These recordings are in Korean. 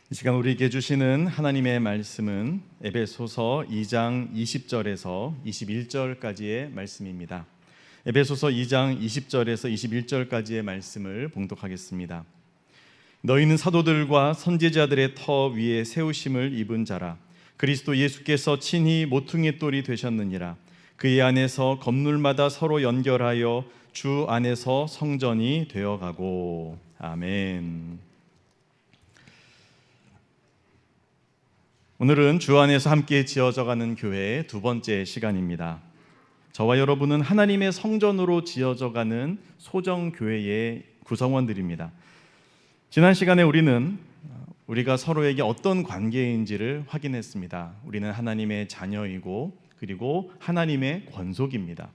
이 시간 우리에게 주시는 하나님의 말씀은 에베소서 2장 20절에서 21절까지의 말씀입니다. 에베소서 2장 20절에서 21절까지의 말씀을 봉독하겠습니다. 너희는 사도들과 선지자들의 터 위에 세우심을 입은 자라. 그리스도 예수께서 친히 모퉁이 돌이 되셨느니라. 그의 안에서 건물마다 서로 연결하여 주 안에서 성전이 되어가고. 아멘. 오늘은 주 안에서 함께 지어져가는 교회의 두 번째 시간입니다. 저와 여러분은 하나님의 성전으로 지어져가는 소정교회의 구성원들입니다. 지난 시간에 우리가 서로에게 어떤 관계인지를 확인했습니다. 우리는 하나님의 자녀이고 그리고 하나님의 권속입니다.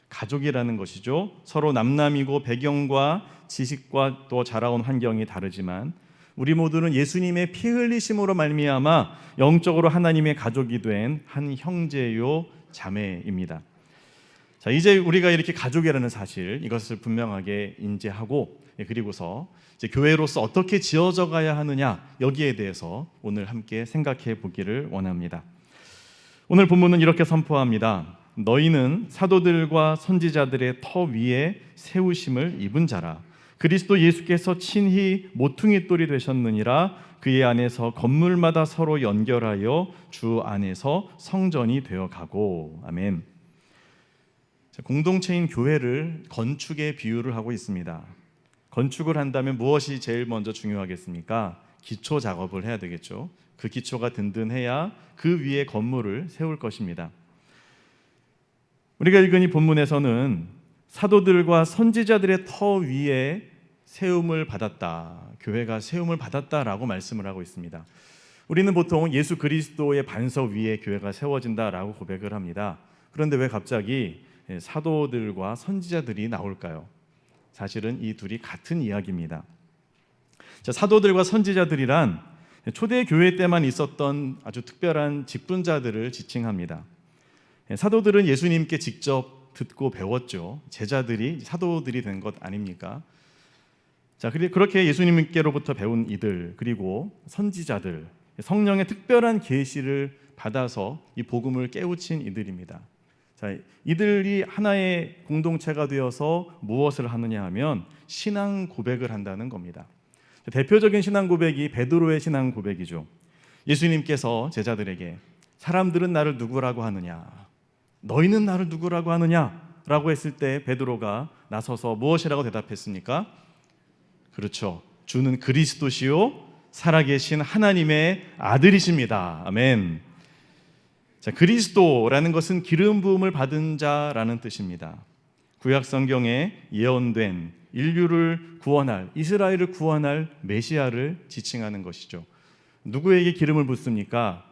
가족이라는 것이죠. 서로 남남이고 배경과 지식과 또 자라온 환경이 다르지만 우리 모두는 예수님의 피 흘리심으로 말미암아 영적으로 하나님의 가족이 된 한 형제요 자매입니다. 자, 이제 우리가 이렇게 가족이라는 사실, 이것을 분명하게 인지하고 그리고서 이제 교회로서 어떻게 지어져 가야 하느냐, 여기에 대해서 오늘 함께 생각해 보기를 원합니다. 오늘 본문은 이렇게 선포합니다. 너희는 사도들과 선지자들의 터 위에 세우심을 입은 자라. 그리스도 예수께서 친히 모퉁이 돌이 되셨느니라. 그의 안에서 건물마다 서로 연결하여 주 안에서 성전이 되어가고. 아멘. 공동체인 교회를 건축에 비유를 하고 있습니다. 건축을 한다면 무엇이 제일 먼저 중요하겠습니까? 기초 작업을 해야 되겠죠. 그 기초가 든든해야 그 위에 건물을 세울 것입니다. 우리가 읽은 이 본문에서는 사도들과 선지자들의 터 위에 세움을 받았다, 교회가 세움을 받았다라고 말씀을 하고 있습니다. 우리는 보통 예수 그리스도의 반석 위에 교회가 세워진다라고 고백을 합니다. 그런데 왜 갑자기 사도들과 선지자들이 나올까요? 사실은 이 둘이 같은 이야기입니다. 자, 사도들과 선지자들이란 초대 교회 때만 있었던 아주 특별한 직분자들을 지칭합니다. 사도들은 예수님께 직접 듣고 배웠죠. 제자들이 사도들이 된 것 아닙니까? 자, 그렇게 예수님께로부터 배운 이들, 그리고 선지자들, 성령의 특별한 계시를 받아서 이 복음을 깨우친 이들입니다. 자, 이들이 하나의 공동체가 되어서 무엇을 하느냐 하면 신앙 고백을 한다는 겁니다. 대표적인 신앙 고백이 베드로의 신앙 고백이죠. 예수님께서 제자들에게 사람들은 나를 누구라고 하느냐, 너희는 나를 누구라고 하느냐라고 했을 때 베드로가 나서서 무엇이라고 대답했습니까? 그렇죠. 주는 그리스도시요 살아계신 하나님의 아들이십니다. 아멘. 자, 그리스도라는 것은 기름 부음을 받은 자라는 뜻입니다. 구약 성경에 예언된 인류를 구원할, 이스라엘을 구원할 메시아를 지칭하는 것이죠. 누구에게 기름을 붓습니까?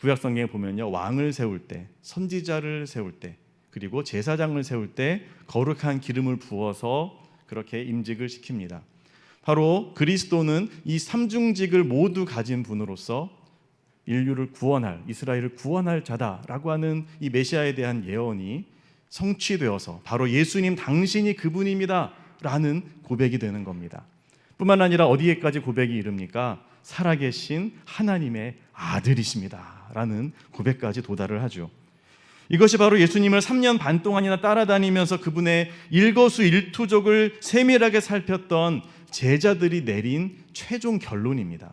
구약 성경에 보면요, 왕을 세울 때, 선지자를 세울 때, 그리고 제사장을 세울 때 거룩한 기름을 부어서 그렇게 임직을 시킵니다. 바로 그리스도는 이 삼중직을 모두 가진 분으로서 인류를 구원할, 이스라엘을 구원할 자다라고 하는 이 메시아에 대한 예언이 성취되어서 바로 예수님 당신이 그분입니다 라는 고백이 되는 겁니다. 뿐만 아니라 어디에까지 고백이 이릅니까? 살아계신 하나님의 아들이십니다 라는 고백까지 도달을 하죠. 이것이 바로 예수님을 3년 반 동안이나 따라다니면서 그분의 일거수일투족을 세밀하게 살폈던 제자들이 내린 최종 결론입니다.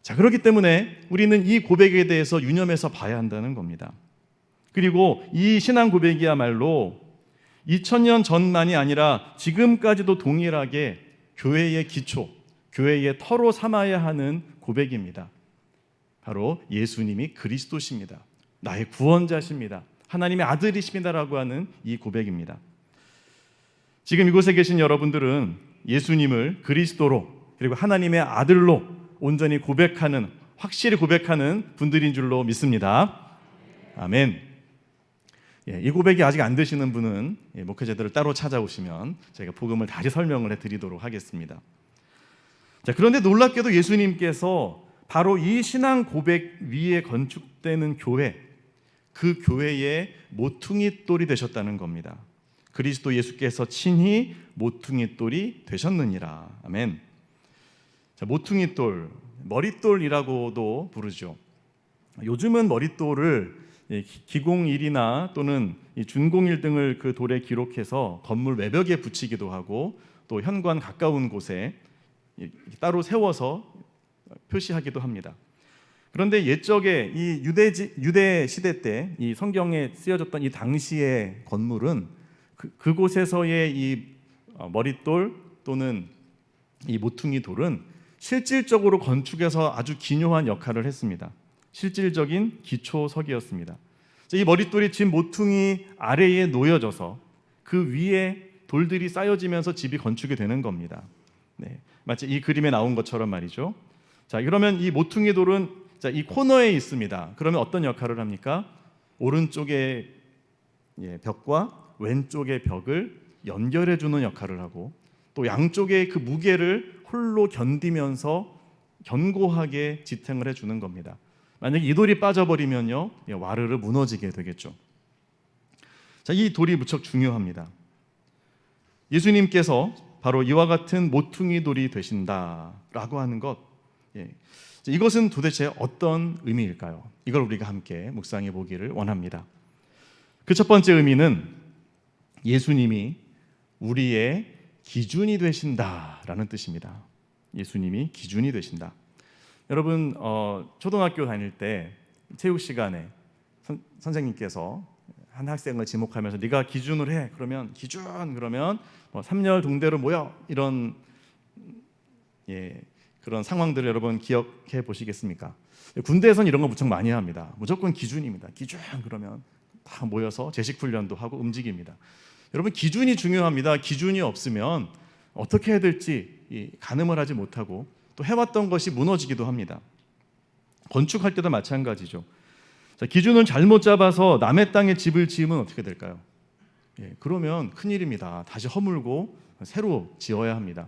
자, 그렇기 때문에 우리는 이 고백에 대해서 유념해서 봐야 한다는 겁니다. 그리고 이 신앙 고백이야말로 2000년 전만이 아니라 지금까지도 동일하게 교회의 기초, 교회의 터로 삼아야 하는 고백입니다. 바로 예수님이 그리스도십니다. 나의 구원자십니다. 하나님의 아들이십니다라고 하는 이 고백입니다. 지금 이곳에 계신 여러분들은 예수님을 그리스도로 그리고 하나님의 아들로 온전히 고백하는, 확실히 고백하는 분들인 줄로 믿습니다. 아멘. 이 고백이 아직 안 되시는 분은 목회자들을 따로 찾아오시면 저희가 복음을 다시 설명을 해드리도록 하겠습니다. 자, 그런데 놀랍게도 예수님께서 바로 이 신앙 고백 위에 건축되는 교회, 그 교회의 모퉁이 돌이 되셨다는 겁니다. 그리스도 예수께서 친히 모퉁이 돌이 되셨느니라. 아멘. 자, 모퉁이돌, 머릿돌이라고도 부르죠. 요즘은 머릿돌을 기공일이나 또는 준공일 등을 그 돌에 기록해서 건물 외벽에 붙이기도 하고 또 현관 가까운 곳에 따로 세워서 표시하기도 합니다. 그런데 옛적에 이 유대 시대 때 이 성경에 쓰여졌던 이 당시의 건물은 그곳에서의 이 머릿돌 또는 이 모퉁이 돌은 실질적으로 건축에서 아주 기묘한 역할을 했습니다. 실질적인 기초석이었습니다. 이 머릿돌이 집 모퉁이 아래에 놓여져서 그 위에 돌들이 쌓여지면서 집이 건축이 되는 겁니다. 네, 마치 이 그림에 나온 것처럼 말이죠. 자, 그러면 이 모퉁이 돌은 이 코너에 있습니다. 그러면 어떤 역할을 합니까? 오른쪽의 벽과 왼쪽의 벽을 연결해 주는 역할을 하고 또 양쪽의 그 무게를 홀로 견디면서 견고하게 지탱을 해주는 겁니다. 만약에 이 돌이 빠져버리면요, 와르르 무너지게 되겠죠. 자, 이 돌이 무척 중요합니다. 예수님께서 바로 이와 같은 모퉁이 돌이 되신다라고 하는 것, 이것은 도대체 어떤 의미일까요? 이걸 우리가 함께 묵상해 보기를 원합니다. 그 첫 번째 의미는 예수님이 우리의 기준이 되신다라는 뜻입니다. 예수님이 기준이 되신다. 여러분, 초등학교 다닐 때 체육 시간에 선생님께서 한 학생을 지목하면서 네가 기준을 해. 그러면 기준 그러면 3열 동대로 모여, 이런 그런 상황들을 여러분 기억해 보시겠습니까? 군대에서는 이런 거 무척 많이 합니다. 무조건 기준입니다. 기준 그러면 다 모여서 제식 훈련도 하고 움직입니다. 여러분, 기준이 중요합니다. 기준이 없으면 어떻게 해야 될지 가늠을 하지 못하고 또 해왔던 것이 무너지기도 합니다. 건축할 때도 마찬가지죠. 자, 기준을 잘못 잡아서 남의 땅에 집을 지으면 어떻게 될까요? 그러면 큰일입니다. 다시 허물고 새로 지어야 합니다.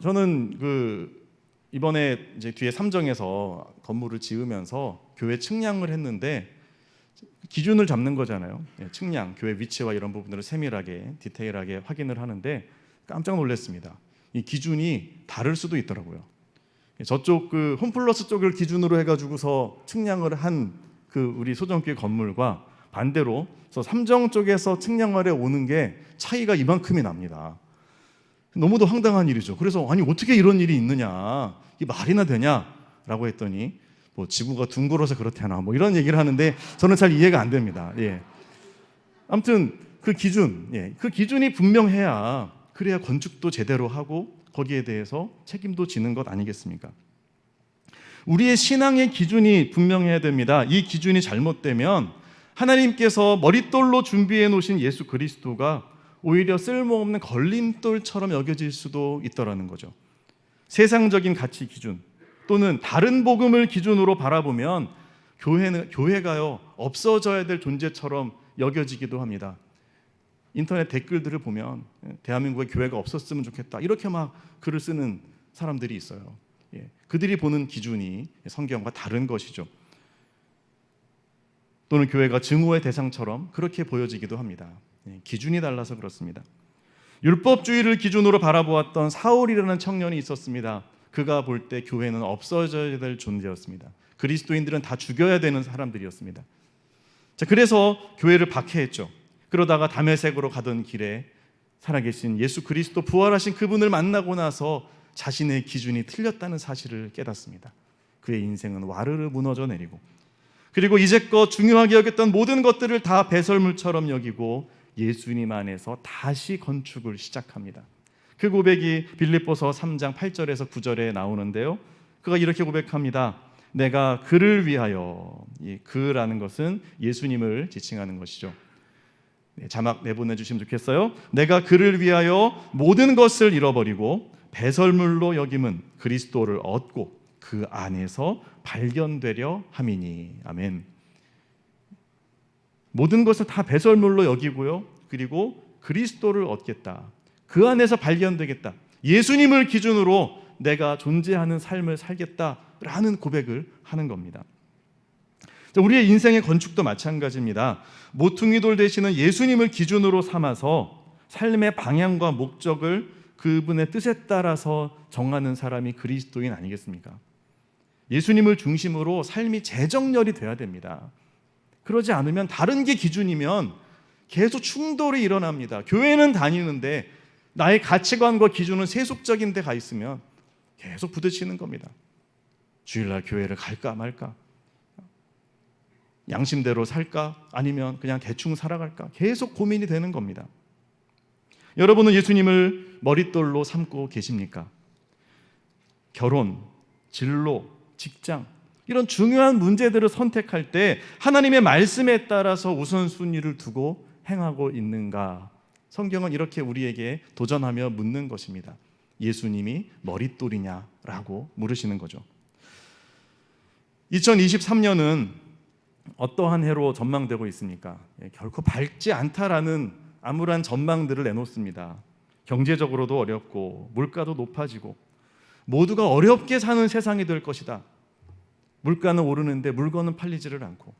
저는 이번에 이제 뒤에 삼정에서 건물을 지으면서 교회 측량을 했는데 기준을 잡는 거잖아요. 측량, 교회 위치와 이런 부분들을 세밀하게 디테일하게 확인을 하는데 깜짝 놀랐습니다. 이 기준이 다를 수도 있더라고요. 저쪽 홈플러스 쪽을 기준으로 해가지고서 측량을 한 우리 소정교회 건물과 반대로 삼정 쪽에서 측량하러 오는 게 차이가 이만큼이 납니다. 너무도 황당한 일이죠. 그래서 아니 어떻게 이런 일이 있느냐, 이 말이나 되냐라고 했더니 지구가 둥글어서 그렇다나 이런 얘기를 하는데 저는 잘 이해가 안 됩니다. 아무튼 그 기준이 분명해야 그래야 건축도 제대로 하고 거기에 대해서 책임도 지는 것 아니겠습니까? 우리의 신앙의 기준이 분명해야 됩니다. 이 기준이 잘못되면 하나님께서 머릿돌로 준비해 놓으신 예수 그리스도가 오히려 쓸모없는 걸림돌처럼 여겨질 수도 있다라는 거죠. 세상적인 가치 기준 또는 다른 복음을 기준으로 바라보면 교회가요 없어져야 될 존재처럼 여겨지기도 합니다. 인터넷 댓글들을 보면 대한민국에 교회가 없었으면 좋겠다 이렇게 막 글을 쓰는 사람들이 있어요. 그들이 보는 기준이 성경과 다른 것이죠. 또는 교회가 증오의 대상처럼 그렇게 보여지기도 합니다. 기준이 달라서 그렇습니다. 율법주의를 기준으로 바라보았던 사울이라는 청년이 있었습니다. 그가 볼 때 교회는 없어져야 될 존재였습니다. 그리스도인들은 다 죽여야 되는 사람들이었습니다. 자, 그래서 교회를 박해했죠. 그러다가 다메섹으로 가던 길에 살아계신 예수 그리스도 부활하신 그분을 만나고 나서 자신의 기준이 틀렸다는 사실을 깨닫습니다. 그의 인생은 와르르 무너져 내리고 그리고 이제껏 중요하게 여겼던 모든 것들을 다 배설물처럼 여기고 예수님 안에서 다시 건축을 시작합니다. 그 고백이 빌립보서 3장 8절에서 9절에 나오는데요. 그가 이렇게 고백합니다. 내가 그를 위하여, 이 그라는 것은 예수님을 지칭하는 것이죠. 자막 내보내주시면 좋겠어요. 내가 그를 위하여 모든 것을 잃어버리고 배설물로 여김은 그리스도를 얻고 그 안에서 발견되려 함이니. 아멘. 모든 것을 다 배설물로 여기고요. 그리고 그리스도를 얻겠다. 그 안에서 발견되겠다. 예수님을 기준으로 내가 존재하는 삶을 살겠다라는 고백을 하는 겁니다. 우리의 인생의 건축도 마찬가지입니다. 모퉁이돌 되시는 예수님을 기준으로 삼아서 삶의 방향과 목적을 그분의 뜻에 따라서 정하는 사람이 그리스도인 아니겠습니까? 예수님을 중심으로 삶이 재정렬이 돼야 됩니다. 그러지 않으면 다른 게 기준이면 계속 충돌이 일어납니다. 교회는 다니는데 나의 가치관과 기준은 세속적인 데 가 있으면 계속 부딪히는 겁니다. 주일날 교회를 갈까 말까? 양심대로 살까? 아니면 그냥 대충 살아갈까? 계속 고민이 되는 겁니다. 여러분은 예수님을 머릿돌로 삼고 계십니까? 결혼, 진로, 직장 이런 중요한 문제들을 선택할 때 하나님의 말씀에 따라서 우선순위를 두고 행하고 있는가? 성경은 이렇게 우리에게 도전하며 묻는 것입니다. 예수님이 머릿돌이냐라고 물으시는 거죠. 2023년은 어떠한 해로 전망되고 있습니까? 결코 밝지 않다라는 암울한 전망들을 내놓습니다. 경제적으로도 어렵고 물가도 높아지고 모두가 어렵게 사는 세상이 될 것이다. 물가는 오르는데 물건은 팔리지를 않고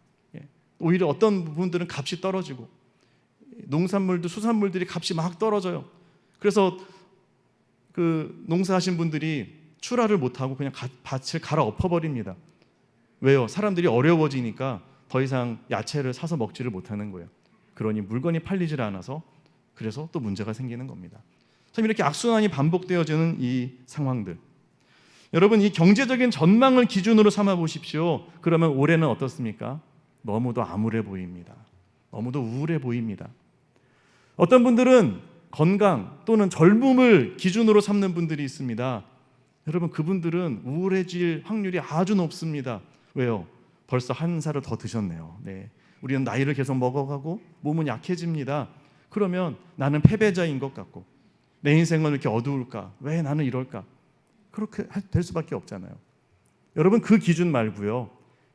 오히려 어떤 부분들은 값이 떨어지고 농산물도 수산물들이 값이 막 떨어져요. 그래서 그 농사하신 분들이 출하를 못하고 그냥 밭을 갈아 엎어버립니다. 왜요? 사람들이 어려워지니까 더 이상 야채를 사서 먹지를 못하는 거예요. 그러니 물건이 팔리질 않아서 그래서 또 문제가 생기는 겁니다. 참 이렇게 악순환이 반복되어지는 이 상황들. 여러분 이 경제적인 전망을 기준으로 삼아 보십시오. 그러면 올해는 어떻습니까? 너무도 암울해 보입니다. 너무도 우울해 보입니다. 어떤 분들은 건강 또는 젊음을 기준으로 삼는 분들이 있습니다. 여러분 그분들은 우울해질 확률이 아주 높습니다. 왜요? 벌써 한 살을 더 드셨네요. 네. 우리는 나이를 계속 먹어가고 몸은 약해집니다. 그러면 나는 패배자인 것 같고 내 인생은 이렇게 어두울까? 왜 나는 이럴까? 그렇게 될 수밖에 없잖아요. 여러분 그 기준 말고요.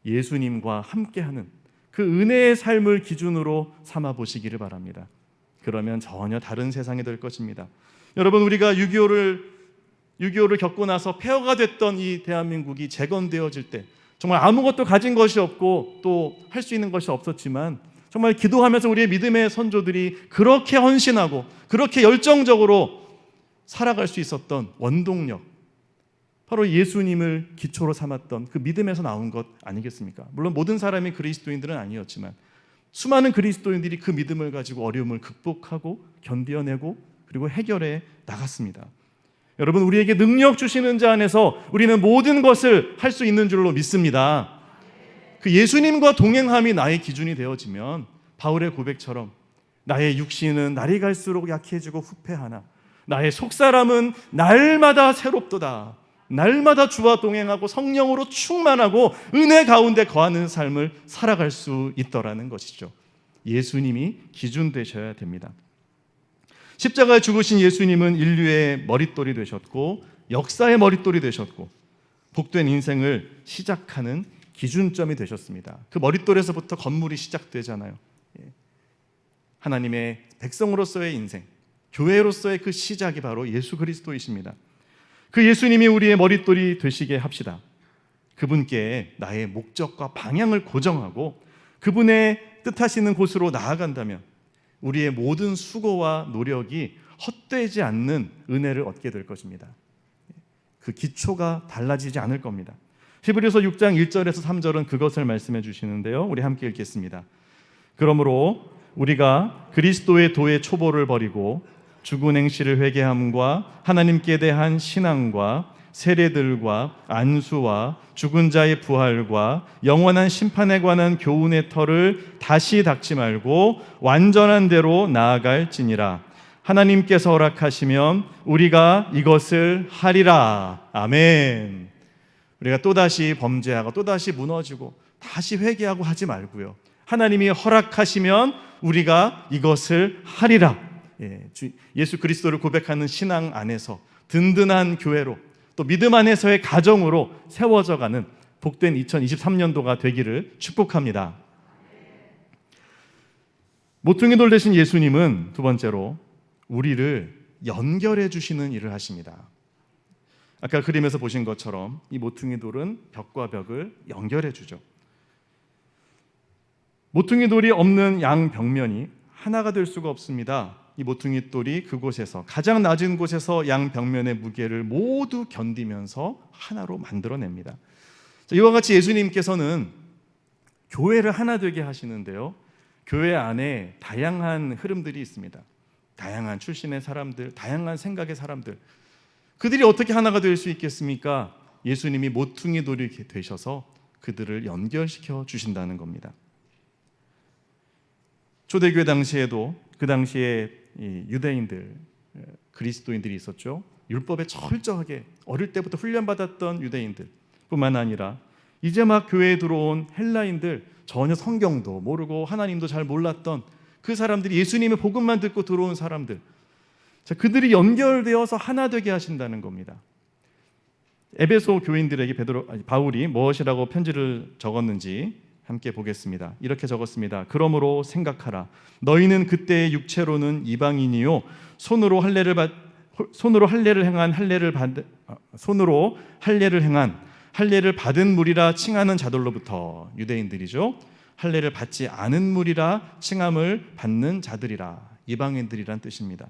예수님과 함께하는 그 은혜의 삶을 기준으로 삼아 보시기를 바랍니다. 그러면 전혀 다른 세상이 될 것입니다. 여러분 우리가 6.25를 겪고 나서 폐허가 됐던 이 대한민국이 재건되어질 때 정말 아무것도 가진 것이 없고 또 할 수 있는 것이 없었지만 정말 기도하면서 우리의 믿음의 선조들이 그렇게 헌신하고 그렇게 열정적으로 살아갈 수 있었던 원동력 바로 예수님을 기초로 삼았던 그 믿음에서 나온 것 아니겠습니까? 물론 모든 사람이 그리스도인들은 아니었지만 수많은 그리스도인들이 그 믿음을 가지고 어려움을 극복하고 견뎌내고 그리고 해결해 나갔습니다. 여러분 우리에게 능력 주시는 자 안에서 우리는 모든 것을 할 수 있는 줄로 믿습니다. 그 예수님과 동행함이 나의 기준이 되어지면 바울의 고백처럼 나의 육신은 날이 갈수록 약해지고 후패하나 나의 속사람은 날마다 새롭도다. 날마다 주와 동행하고 성령으로 충만하고 은혜 가운데 거하는 삶을 살아갈 수 있더라는 것이죠. 예수님이 기준 되셔야 됩니다. 십자가에 죽으신 예수님은 인류의 머릿돌이 되셨고 역사의 머릿돌이 되셨고 복된 인생을 시작하는 기준점이 되셨습니다. 그 머릿돌에서부터 건물이 시작되잖아요. 하나님의 백성으로서의 인생, 교회로서의 그 시작이 바로 예수 그리스도이십니다. 그 예수님이 우리의 머릿돌이 되시게 합시다. 그분께 나의 목적과 방향을 고정하고 그분의 뜻하시는 곳으로 나아간다면 우리의 모든 수고와 노력이 헛되지 않는 은혜를 얻게 될 것입니다. 그 기초가 달라지지 않을 겁니다. 히브리서 6장 1절에서 3절은 그것을 말씀해 주시는데요. 우리 함께 읽겠습니다. 그러므로 우리가 그리스도의 도의 초보를 버리고 죽은 행실을 회개함과 하나님께 대한 신앙과 세례들과 안수와 죽은 자의 부활과 영원한 심판에 관한 교훈의 터를 다시 닦지 말고 완전한 대로 나아갈지니라. 하나님께서 허락하시면 우리가 이것을 하리라. 아멘. 우리가 또다시 범죄하고 또다시 무너지고 다시 회개하고 하지 말고요. 하나님이 허락하시면 우리가 이것을 하리라. 예수 그리스도를 고백하는 신앙 안에서 든든한 교회로 또 믿음 안에서의 가정으로 세워져가는 복된 2023년도가 되기를 축복합니다. 모퉁이 돌 되신 예수님은 두 번째로 우리를 연결해 주시는 일을 하십니다. 아까 그림에서 보신 것처럼 이 모퉁이 돌은 벽과 벽을 연결해 주죠. 모퉁이 돌이 없는 양 벽면이 하나가 될 수가 없습니다. 이 모퉁이 돌이 그곳에서 가장 낮은 곳에서 양 벽면의 무게를 모두 견디면서 하나로 만들어냅니다. 이와 같이 예수님께서는 교회를 하나 되게 하시는데요, 교회 안에 다양한 흐름들이 있습니다. 다양한 출신의 사람들, 다양한 생각의 사람들, 그들이 어떻게 하나가 될 수 있겠습니까? 예수님이 모퉁이 돌이 되셔서 그들을 연결시켜 주신다는 겁니다. 초대교회 당시에도 그 당시에 이 유대인들, 그리스도인들이 있었죠. 율법에 철저하게 어릴 때부터 훈련받았던 유대인들 뿐만 아니라 이제 막 교회에 들어온 헬라인들, 전혀 성경도 모르고 하나님도 잘 몰랐던 그 사람들이 예수님의 복음만 듣고 들어온 사람들, 자, 그들이 연결되어서 하나 되게 하신다는 겁니다. 에베소 교인들에게 바울이 무엇이라고 편지를 적었는지 함께 보겠습니다. 이렇게 적었습니다. 그러므로 생각하라. 너희는 그때의 육체로는 이방인이요 손으로 할례를 행한 할례를 받은 무리라 칭하는 자들로부터, 유대인들이죠, 할례를 받지 않은 무리라 칭함을 받는 자들이라, 이방인들이란 뜻입니다.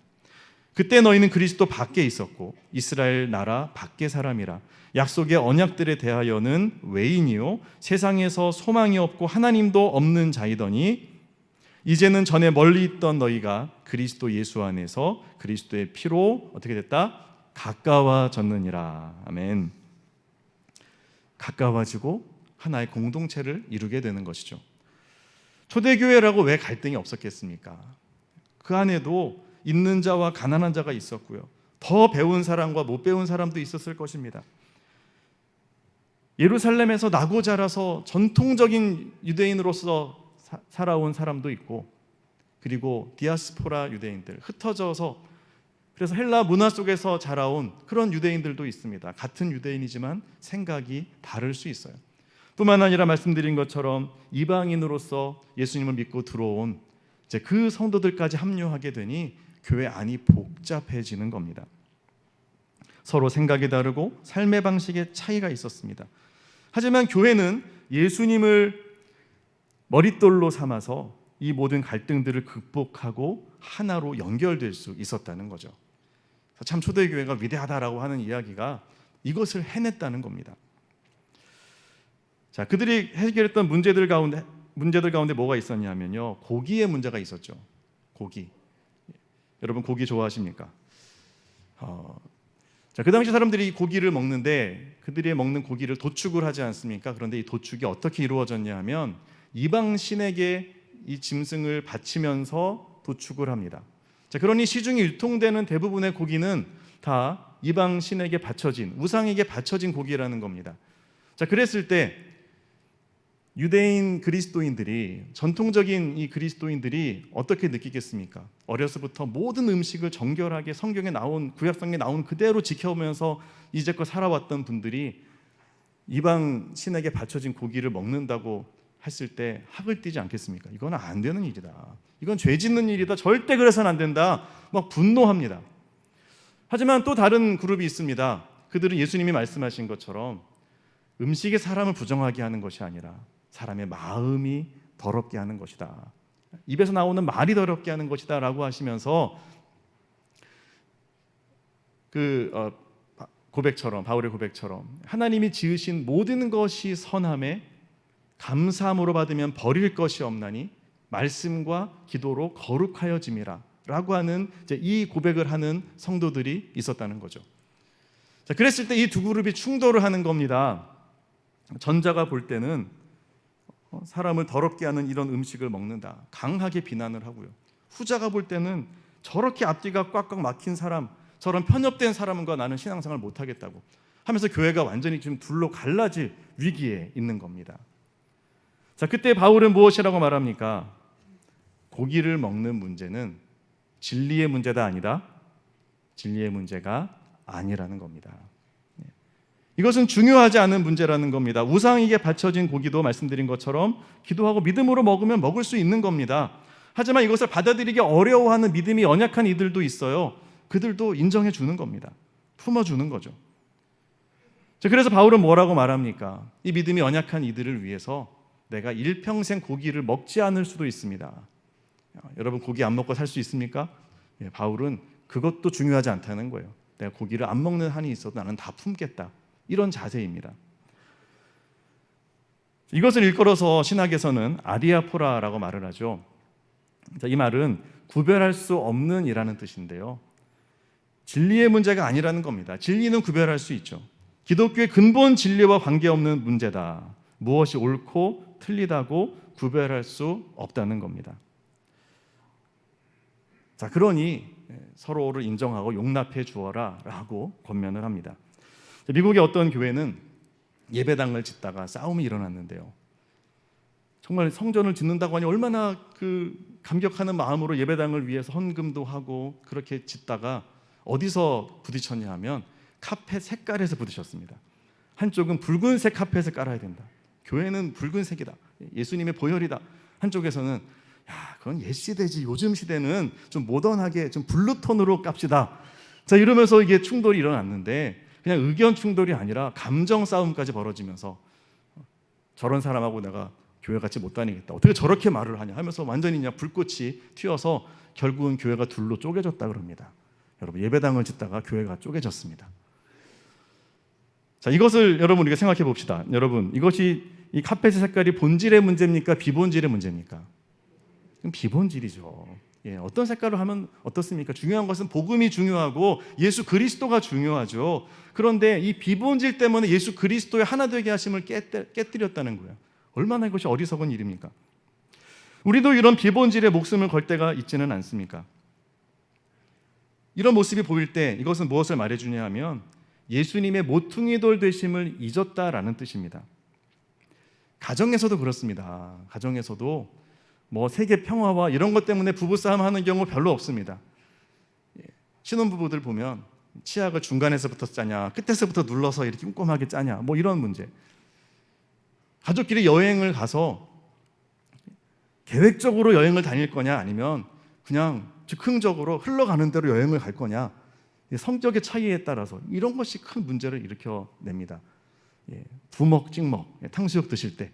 그때 너희는 그리스도 밖에 있었고 이스라엘 나라 밖의 사람이라, 약속의 언약들에 대하여는 외인이요 세상에서 소망이 없고 하나님도 없는 자이더니 이제는 전에 멀리 있던 너희가 그리스도 예수 안에서 그리스도의 피로 어떻게 됐다? 가까워졌느니라. 아멘. 가까워지고 하나의 공동체를 이루게 되는 것이죠. 초대교회라고 왜 갈등이 없었겠습니까? 그 안에도 있는 자와 가난한 자가 있었고요, 더 배운 사람과 못 배운 사람도 있었을 것입니다. 예루살렘에서 나고 자라서 전통적인 유대인으로서 살아온 사람도 있고, 그리고 디아스포라 유대인들, 흩어져서 그래서 헬라 문화 속에서 자라온 그런 유대인들도 있습니다. 같은 유대인이지만 생각이 다를 수 있어요. 뿐만 아니라 말씀드린 것처럼 이방인으로서 예수님을 믿고 들어온 이제 그 성도들까지 합류하게 되니 교회 안이 복잡해지는 겁니다. 서로 생각이 다르고 삶의 방식에 차이가 있었습니다. 하지만 교회는 예수님을 머릿돌로 삼아서 이 모든 갈등들을 극복하고 하나로 연결될 수 있었다는 거죠. 참 초대교회가 위대하다라고 하는 이야기가 이것을 해냈다는 겁니다. 자, 그들이 해결했던 문제들 가운데 뭐가 있었냐면요, 고기의 문제가 있었죠. 고기. 여러분 고기 좋아하십니까? 자, 그 당시 사람들이 고기를 먹는데 그들이 먹는 고기를 도축을 하지 않습니까? 그런데 이 도축이 어떻게 이루어졌냐 하면 이방 신에게 이 짐승을 바치면서 도축을 합니다. 자, 그러니 시중에 유통되는 대부분의 고기는 다 이방 신에게 바쳐진, 우상에게 바쳐진 고기라는 겁니다. 자, 그랬을 때 유대인 그리스도인들이, 전통적인 이 그리스도인들이 어떻게 느끼겠습니까? 어려서부터 모든 음식을 정결하게 성경에 나온, 구약성경에 나온 그대로 지켜오면서 이제껏 살아왔던 분들이 이방 신에게 바쳐진 고기를 먹는다고 했을 때 학을 띠지 않겠습니까? 이건 안 되는 일이다. 이건 죄 짓는 일이다. 절대 그래서는 안 된다. 막 분노합니다. 하지만 또 다른 그룹이 있습니다. 그들은 예수님이 말씀하신 것처럼 음식이 사람을 부정하게 하는 것이 아니라 사람의 마음이 더럽게 하는 것이다. 입에서 나오는 말이 더럽게 하는 것이다 라고 하시면서 바울의 고백처럼 하나님이 지으신 모든 것이 선함에 감사함으로 받으면 버릴 것이 없나니 말씀과 기도로 거룩하여짐이라 라고 하는 이제 이 고백을 하는 성도들이 있었다는 거죠. 자, 그랬을 때 이 두 그룹이 충돌을 하는 겁니다. 전자가 볼 때는 사람을 더럽게 하는 이런 음식을 먹는다, 강하게 비난을 하고요. 후자가 볼 때는 저렇게 앞뒤가 꽉꽉 막힌 사람, 저런 편협된 사람과 나는 신앙생활을 못하겠다고 하면서 교회가 완전히 지금 둘로 갈라질 위기에 있는 겁니다. 자, 그때 바울은 무엇이라고 말합니까? 고기를 먹는 문제는 진리의 문제가 아니라는 겁니다. 이것은 중요하지 않은 문제라는 겁니다. 우상에게 바쳐진 고기도 말씀드린 것처럼 기도하고 믿음으로 먹으면 먹을 수 있는 겁니다. 하지만 이것을 받아들이기 어려워하는 믿음이 연약한 이들도 있어요. 그들도 인정해 주는 겁니다. 품어주는 거죠. 자, 그래서 바울은 뭐라고 말합니까? 이 믿음이 연약한 이들을 위해서 내가 일평생 고기를 먹지 않을 수도 있습니다. 여러분 고기 안 먹고 살 수 있습니까? 바울은 그것도 중요하지 않다는 거예요. 내가 고기를 안 먹는 한이 있어도 나는 다 품겠다. 이런 자세입니다. 이것을 일컬어서 신학에서는 아디아포라라고 말을 하죠. 이 말은 구별할 수 없는 이라는 뜻인데요. 진리의 문제가 아니라는 겁니다. 진리는 구별할 수 있죠. 기독교의 근본 진리와 관계없는 문제다. 무엇이 옳고 틀리다고 구별할 수 없다는 겁니다. 자, 그러니 서로를 인정하고 용납해 주어라 라고 권면을 합니다. 미국의 어떤 교회는 예배당을 짓다가 싸움이 일어났는데요. 정말 성전을 짓는다고 하니 얼마나 감격하는 마음으로 예배당을 위해서 헌금도 하고 그렇게 짓다가 어디서 부딪혔냐 하면 카펫 색깔에서 부딪혔습니다. 한쪽은 붉은색 카펫을 깔아야 된다. 교회는 붉은색이다. 예수님의 보혈이다. 한쪽에서는 그건 옛 시대지. 요즘 시대는 좀 모던하게 좀 블루톤으로 깝시다. 자, 이러면서 이게 충돌이 일어났는데 그냥 의견 충돌이 아니라 감정 싸움까지 벌어지면서 저런 사람하고 내가 교회 같이 못 다니겠다. 어떻게 저렇게 말을 하냐 하면서 완전히 그냥 불꽃이 튀어서 결국은 교회가 둘로 쪼개졌다 그럽니다. 여러분, 예배당을 짓다가 교회가 쪼개졌습니다. 자, 이것을 여러분 우리가 생각해 봅시다. 여러분, 이것이 이 카펫의 색깔이 본질의 문제입니까? 비본질의 문제입니까? 비본질이죠. 어떤 색깔로 하면 어떻습니까? 중요한 것은 복음이 중요하고 예수 그리스도가 중요하죠. 그런데 이 비본질 때문에 예수 그리스도의 하나 되게 하심을 깨뜨렸다는 거예요. 얼마나 이것이 어리석은 일입니까? 우리도 이런 비본질에 목숨을 걸 때가 있지는 않습니까? 이런 모습이 보일 때 이것은 무엇을 말해주냐 하면 예수님의 모퉁이돌 되심을 잊었다라는 뜻입니다. 가정에서도 그렇습니다. 가정에서도 세계 평화와 이런 것 때문에 부부싸움 하는 경우 별로 없습니다. 신혼부부들 보면 치약을 중간에서부터 짜냐 끝에서부터 눌러서 이렇게 꼼꼼하게 짜냐 이런 문제. 가족끼리 여행을 가서 계획적으로 여행을 다닐 거냐 아니면 그냥 즉흥적으로 흘러가는 대로 여행을 갈 거냐, 성격의 차이에 따라서 이런 것이 큰 문제를 일으켜냅니다. 부먹 찍먹 탕수육 드실 때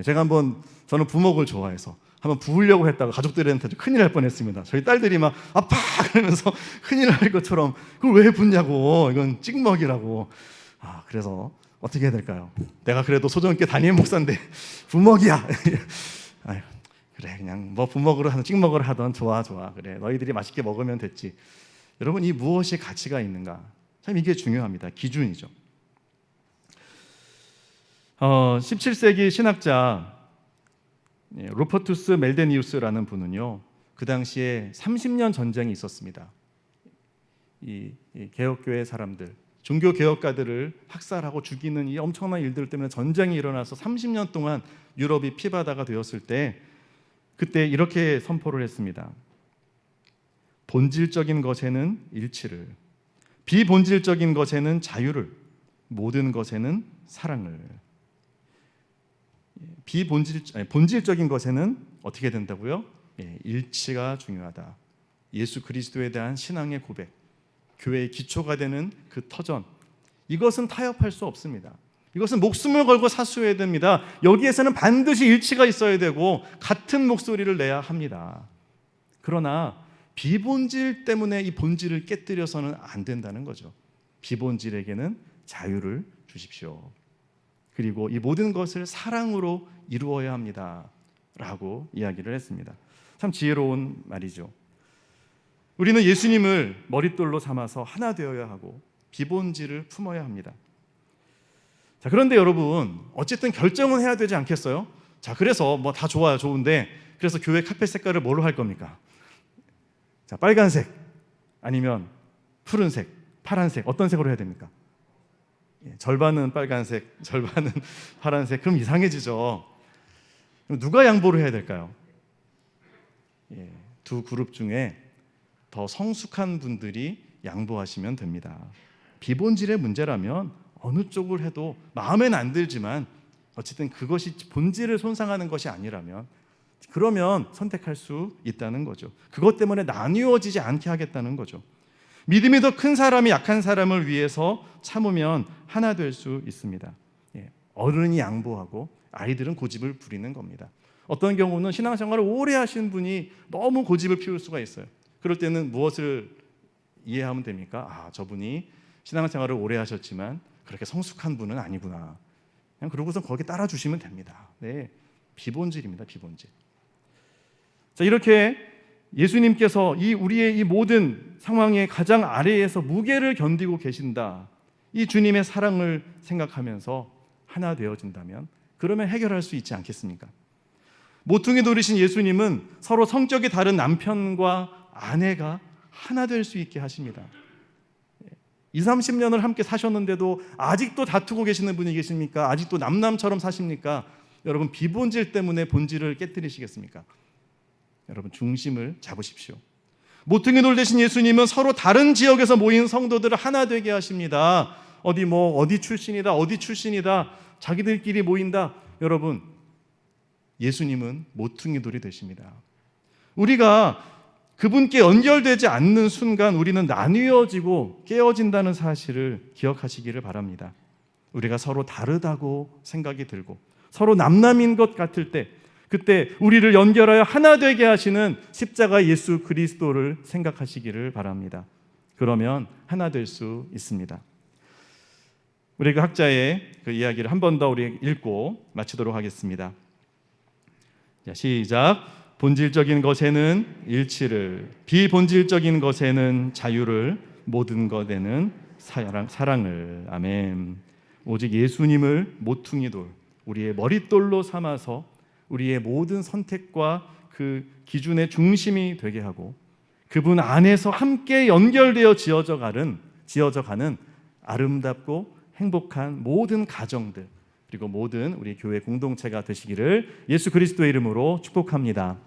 저는 부먹을 좋아해서 한번 부으려고 했다가 가족들한테 큰일 날 뻔했습니다. 저희 딸들이 막 아빠 그러면서 큰일 날 것처럼 그걸 왜 붓냐고, 이건 찍먹이라고. 그래서 어떻게 해야 될까요? 내가 그래도 소정있게 담임 목사인데 부먹이야. 아유, 그래 그냥 부먹으로 하든 찍먹으로 하든 좋아 그래 너희들이 맛있게 먹으면 됐지. 여러분, 이 무엇이 가치가 있는가? 참 이게 중요합니다. 기준이죠. 17세기 신학자 루퍼투스 멜데니우스라는 분은요, 그 당시에 30년 전쟁이 있었습니다. 이 개혁교회 사람들, 종교 개혁가들을 학살하고 죽이는 이 엄청난 일들 때문에 전쟁이 일어나서 30년 동안 유럽이 피바다가 되었을 때 그때 이렇게 선포를 했습니다. 본질적인 것에는 일치를, 비본질적인 것에는 자유를, 모든 것에는 사랑을. 본질적인 것에는 어떻게 된다고요? 일치가 중요하다. 예수 그리스도에 대한 신앙의 고백, 교회의 기초가 되는 그 터전, 이것은 타협할 수 없습니다. 이것은 목숨을 걸고 사수해야 됩니다. 여기에서는 반드시 일치가 있어야 되고 같은 목소리를 내야 합니다. 그러나 비본질 때문에 이 본질을 깨뜨려서는 안 된다는 거죠. 비본질에게는 자유를 주십시오. 그리고 이 모든 것을 사랑으로 이루어야 합니다 라고 이야기를 했습니다. 참 지혜로운 말이죠. 우리는 예수님을 머릿돌로 삼아서 하나 되어야 하고 비본질을 품어야 합니다. 자, 그런데 여러분, 어쨌든 결정은 해야 되지 않겠어요? 자, 그래서 다 좋아요, 좋은데 그래서 교회 카펫 색깔을 뭘로 할 겁니까? 자, 빨간색 아니면 푸른색, 파란색, 어떤 색으로 해야 됩니까? 절반은 빨간색, 절반은 파란색. 그럼 이상해지죠. 그럼 누가 양보를 해야 될까요? 두 그룹 중에 더 성숙한 분들이 양보하시면 됩니다. 비본질의 문제라면 어느 쪽을 해도 마음에는 안 들지만 어쨌든 그것이 본질을 손상하는 것이 아니라면 그러면 선택할 수 있다는 거죠. 그것 때문에 나뉘어지지 않게 하겠다는 거죠. 믿음이 더 큰 사람이 약한 사람을 위해서 참으면 하나 될 수 있습니다. 어른이 양보하고 아이들은 고집을 부리는 겁니다. 어떤 경우는 신앙생활을 오래 하신 분이 너무 고집을 피울 수가 있어요. 그럴 때는 무엇을 이해하면 됩니까? 아, 저분이 신앙생활을 오래 하셨지만 그렇게 성숙한 분은 아니구나. 그냥 그러고서 거기에 따라주시면 됩니다. 네, 비본질입니다. 비본질. 자, 이렇게 예수님께서 우리의 이 모든 상황의 가장 아래에서 무게를 견디고 계신다. 이 주님의 사랑을 생각하면서 하나 되어진다면 그러면 해결할 수 있지 않겠습니까? 모퉁이 돌이신 예수님은 서로 성격이 다른 남편과 아내가 하나 될 수 있게 하십니다. 20, 30년을 함께 사셨는데도 아직도 다투고 계시는 분이 계십니까? 아직도 남남처럼 사십니까? 여러분, 비본질 때문에 본질을 깨뜨리시겠습니까? 여러분, 중심을 잡으십시오. 모퉁이 돌 대신 예수님은 서로 다른 지역에서 모인 성도들을 하나 되게 하십니다. 어디 출신이다 자기들끼리 모인다. 여러분, 예수님은 모퉁이 돌이 되십니다. 우리가 그분께 연결되지 않는 순간 우리는 나뉘어지고 깨어진다는 사실을 기억하시기를 바랍니다. 우리가 서로 다르다고 생각이 들고 서로 남남인 것 같을 때, 그때 우리를 연결하여 하나 되게 하시는 십자가 예수 그리스도를 생각하시기를 바랍니다. 그러면 하나 될 수 있습니다. 우리 그 학자의 그 이야기를 한 번 더 우리 읽고 마치도록 하겠습니다. 자, 시작. 본질적인 것에는 일치를, 비본질적인 것에는 자유를, 모든 것에는 사랑을. 아멘. 오직 예수님을 모퉁이돌, 우리의 머릿돌로 삼아서 우리의 모든 선택과 그 기준의 중심이 되게 하고 그분 안에서 함께 연결되어 지어져 가는 아름답고 행복한 모든 가정들, 그리고 모든 우리 교회 공동체가 되시기를 예수 그리스도의 이름으로 축복합니다.